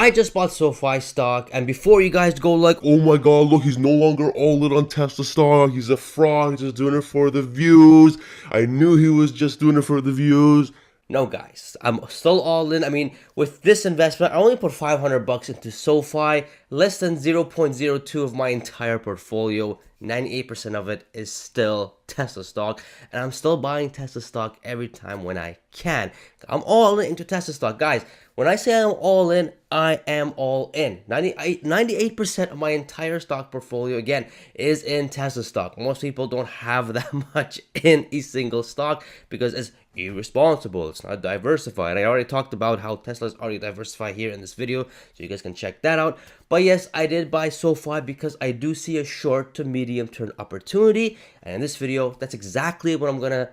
I just bought SoFi stock, and before you guys go like, oh my god, look, he's no longer all in on Tesla stock, he's a fraud, he's just doing it for the views, I knew he was just doing it for the views. No, guys, I'm still all in. I mean, with this investment, I only put 500 bucks into SoFi, less than 0.02 of my entire portfolio. 98% of it is still Tesla stock, and I'm still buying Tesla stock every time when I can. I'm all into Tesla stock, guys. When I say I'm all in, I am all in. 98% of my entire stock portfolio, again, is in Tesla stock. Most people don't have that much in a single stock because it's irresponsible. It's not diversified. I already talked about how Tesla is already diversified here in this video, so you guys can check that out. But yes, I did buy SoFi because I do see a short to medium term opportunity. And in this video, that's exactly what I'm gonna,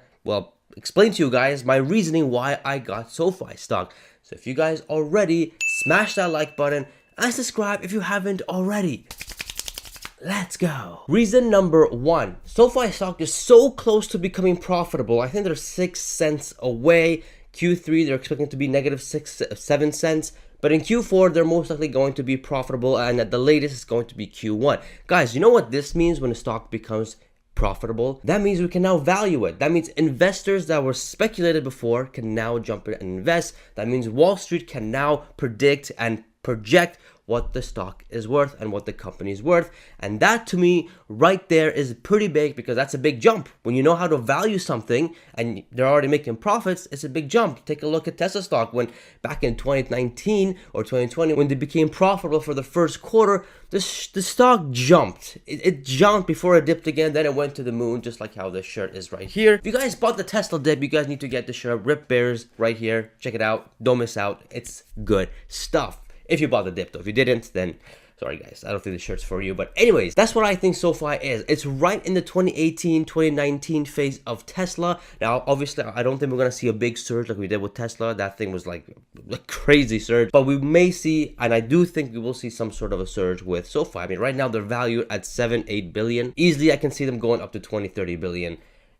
explain to you guys my reasoning why I got SoFi stock. So if you guys already, smash that like button and subscribe if you haven't already. Let's go. Reason number one, SoFi stock is so close to becoming profitable. I think they're 6 cents away. Q3, they're expecting to be negative 7 cents. But in Q4, they're most likely going to be profitable. And at the latest, it's going to be Q1. Guys, you know what this means when a stock becomes profitable? That means we can now value it. That means investors that were speculated before can now jump in and invest. That means Wall Street can now predict and project what the stock is worth and what the company is worth. And that to me right there is pretty big, because that's a big jump. When you know how to value something and they're already making profits, it's a big jump. Take a look at Tesla stock when back in 2019 or 2020, when they became profitable for the first quarter, the stock jumped. It jumped before it dipped again, then it went to the moon, just like how this shirt is right here. If you guys bought the Tesla dip, you guys need to get the shirt. Rip Bears right here. Check it out. Don't miss out. It's good stuff. If you bought the dip though. If you didn't, then sorry guys, I don't think the shirt's for you. But anyways, that's what I think SoFi is. It's right in the 2018, 2019 phase of Tesla. Now, obviously, I don't think we're going to see a big surge like we did with Tesla. That thing was like a crazy surge. But we may see, and I do think we will see some sort of a surge with SoFi. I mean, right now they're valued at 7-8 billion. Easily, I can see them going up to 20-30 billion.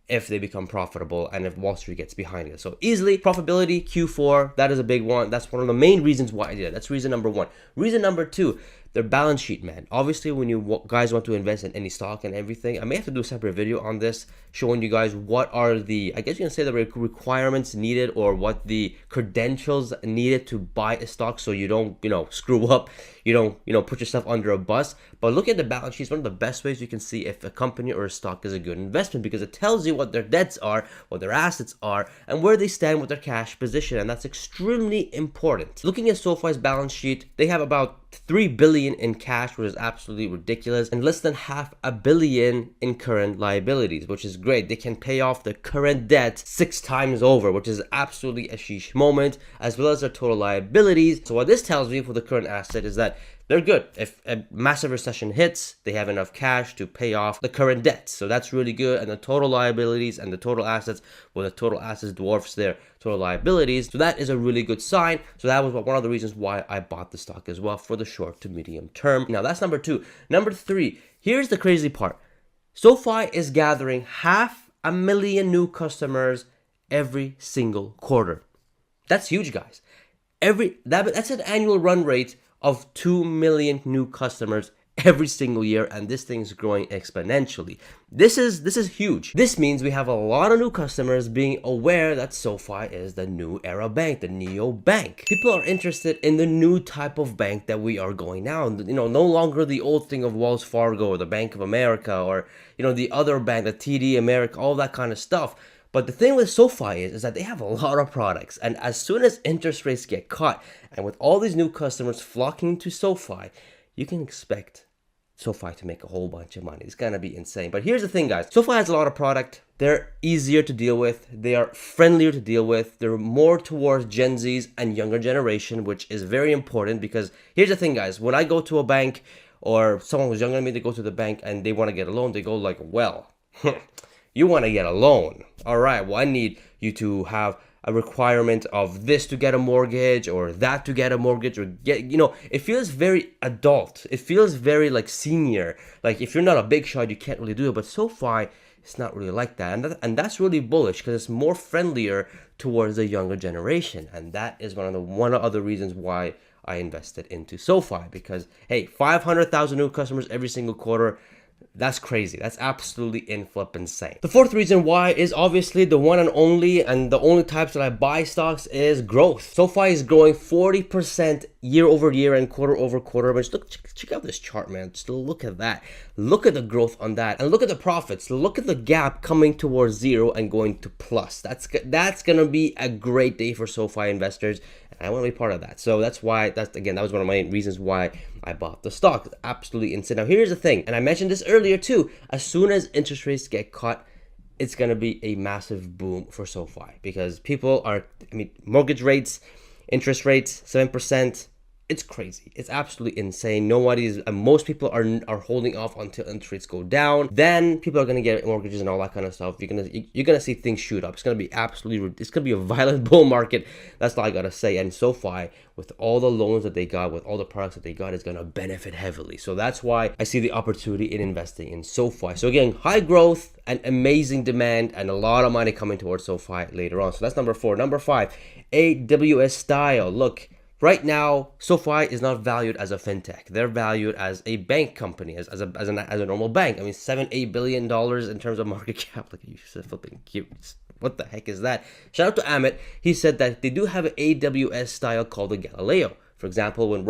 If they become profitable and if Wall Street gets behind it. So easily, profitability, Q4, that is a big one. That's one of the main reasons why I did it. That's reason number one. Reason number two, their balance sheet, man. Obviously, when you guys want to invest in any stock and everything, I may have to do a separate video on this, showing you guys what are the, I guess you can say the requirements needed, or what the credentials needed to buy a stock so you don't, screw up, you don't, put yourself under a bus. But look at the balance sheet. It's one of the best ways you can see if a company or a stock is a good investment, because it tells you what their debts are, what their assets are, and where they stand with their cash position. And that's extremely important. Looking at SoFi's balance sheet, they have about 3 billion in cash, which is absolutely ridiculous, and less than $500 million in current liabilities, which is great. They can pay off their current debt 6 times over, which is absolutely a sheesh moment, as well as their total liabilities. So what this tells me for the current asset is that they're good. If a massive recession hits, they have enough cash to pay off the current debts. So that's really good. And the total liabilities and the total assets, the total assets dwarfs their total liabilities. So that is a really good sign. So that was one of the reasons why I bought the stock as well, for the short to medium term. Now that's number two. Number three, here's the crazy part. SoFi is gathering 500,000 new customers every single quarter. That's huge, guys. That's an annual run rate of 2 million new customers every single year, and this thing's growing exponentially. This is huge. This means we have a lot of new customers being aware that SoFi is the new era bank, the neo bank. People are interested in the new type of bank that we are going now. No longer the old thing of Wells Fargo or the Bank of America, or the other bank, the TD America, all that kind of stuff. But the thing with SoFi is that they have a lot of products, and as soon as interest rates get cut, and with all these new customers flocking to SoFi, you can expect SoFi to make a whole bunch of money. It's gonna be insane. But here's the thing, guys. SoFi has a lot of product. They're easier to deal with. They are friendlier to deal with. They're more towards Gen Zs and younger generation, which is very important, because here's the thing, guys. When I go to a bank, or someone who's younger than me, they go to the bank and they want to get a loan, they go like, well, you want to get a loan. All right, well, I need you to have a requirement of this to get a mortgage, or that to get a mortgage, or it feels very adult. It feels very like senior. Like if you're not a big shot, you can't really do it. But SoFi, it's not really like that. And that's really bullish, because it's more friendlier towards the younger generation. And that is one of the other reasons why I invested into SoFi because, hey, 500,000 new customers every single quarter. That's crazy. That's absolutely insane. The fourth reason why is obviously the one and the only types that I buy stocks is growth. SoFi is growing 40% year over year and quarter over quarter. But look, check out this chart, man. Just look at that. Look at the growth on that, and look at the profits. Look at the gap coming towards zero and going to plus. That's gonna be a great day for SoFi investors. I want to be part of that. So that was one of my reasons why I bought the stock. It's absolutely insane. Now, here's the thing, and I mentioned this earlier too. As soon as interest rates get cut, it's going to be a massive boom for SoFi because mortgage rates, interest rates, 7%. It's crazy. It's absolutely insane. Most people are holding off until interest rates go down. Then people are gonna get mortgages and all that kind of stuff. You're gonna see things shoot up. It's gonna be a violent bull market. That's all I gotta say. And SoFi, with all the loans that they got, with all the products that they got, is gonna benefit heavily. So that's why I see the opportunity in investing in SoFi. So again, high growth and amazing demand and a lot of money coming towards SoFi later on. So that's number 4. Number 5, AWS style. Look. Right now, SoFi is not valued as a fintech. They're valued as a bank company, as a normal bank. I mean, $7-8 billion in terms of market cap. Like, you should flipping cute. What the heck is that? Shout out to Amit. He said that they do have an AWS style called the Galileo. For example, when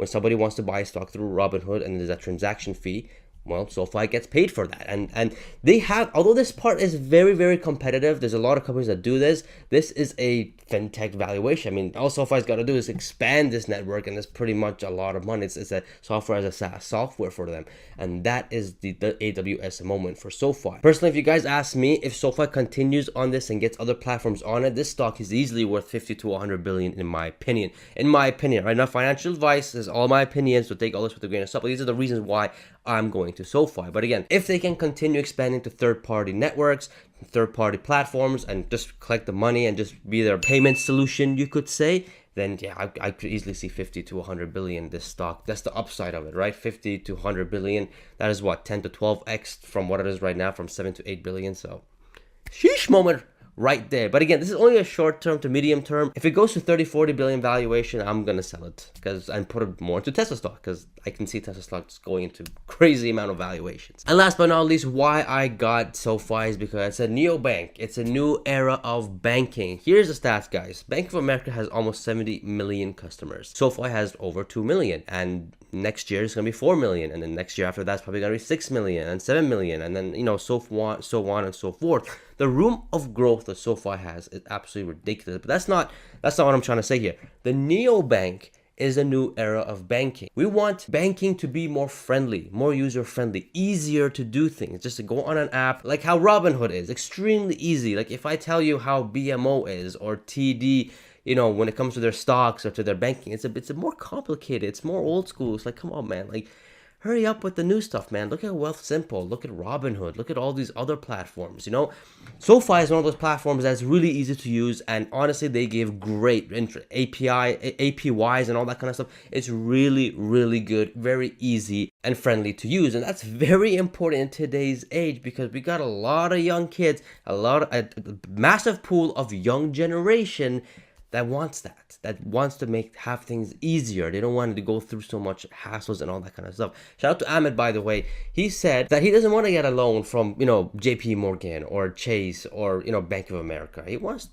somebody wants to buy a stock through Robinhood and there's a transaction fee, well, SoFi gets paid for that. And they have, although this part is very, very competitive, there's a lot of companies that do this. This is a fintech valuation. I mean, all SoFi's got to do is expand this network, and it's pretty much a lot of money. It's a software as a SaaS software for them. And that is the AWS moment for SoFi. Personally, if you guys ask me, if SoFi continues on this and gets other platforms on it, this stock is easily worth 50 to 100 billion in my opinion. Right now, financial advice is all my opinions, so take all this with a grain of salt. But these are the reasons why I'm going to SoFi. But again, if they can continue expanding to third-party networks, third-party platforms, and just collect the money and just be their payment solution, you could say, then yeah, I could easily see 50 to 100 billion this stock. That's the upside of it, right? 50 to 100 billion. That is what, 10 to 12x from what it is right now, from 7 to 8 billion. So, sheesh moment right there. But again, this is only a short term to medium term. If it goes to 30-40 billion valuation, I'm gonna sell it and put it more into Tesla stock, because I can see Tesla stocks going into crazy amount of valuations. And last but not least, why I got SoFi is because it's a neobank. It's a new era of banking. Here's the stats, guys. Bank of America has almost 70 million customers. SoFi has over 2 million, and next year it's gonna be 4 million, and then next year after that's probably gonna be 6 million and 7 million, and then so on and so forth. The room of growth that SoFi has is absolutely ridiculous. But that's not what I'm trying to say here. The neobank is a new era of banking. We want banking to be more friendly, more user-friendly, easier to do things. Just to go on an app, like how Robinhood is, extremely easy. Like if I tell you how BMO is, or TD, when it comes to their stocks or to their banking, it's a more complicated. It's more old school. It's like, come on, man. Like, hurry up with the new stuff, man. Look at Wealthsimple. Look at Robinhood. Look at all these other platforms, SoFi is one of those platforms that's really easy to use, and honestly, they give great APYs and all that kind of stuff. It's really, really good, very easy and friendly to use, and that's very important in today's age, because we got a lot of young kids, a massive pool of young generation that wants to have things easier. They don't want to go through so much hassles and all that kind of stuff. Shout out to Ahmed, by the way. He said that he doesn't want to get a loan from, JP Morgan or Chase or, Bank of America. He wants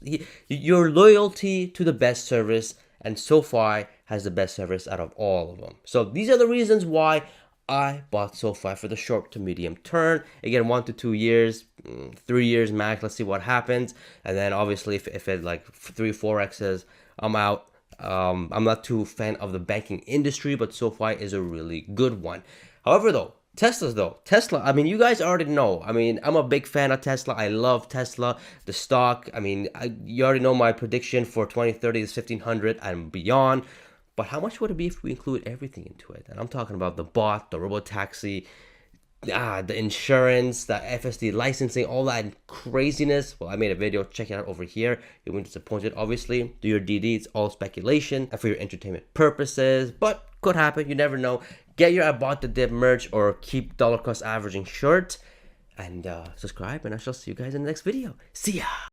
your loyalty to the best service, and SoFi has the best service out of all of them. So these are the reasons why I bought SoFi for the short to medium term. Again, 1 to 2 years, 3 years max. Let's see what happens. And then obviously, if it like 3-4x's, I'm out. I'm not too fan of the banking industry, but SoFi is a really good one. However, Tesla, I mean, you guys already know. I mean, I'm a big fan of Tesla. I love Tesla, the stock. I mean, you already know my prediction for 2030 is 1,500 and beyond. But how much would it be if we include everything into it? And I'm talking about the bot, the robotaxi, the insurance, the FSD licensing, all that craziness. Well, I made a video. Check it out over here. You won't be disappointed, obviously. Do your DD. It's all speculation and for your entertainment purposes. But could happen. You never know. Get your I Bought the Dip merch, or keep dollar cost averaging short. And subscribe, and I shall see you guys in the next video. See ya!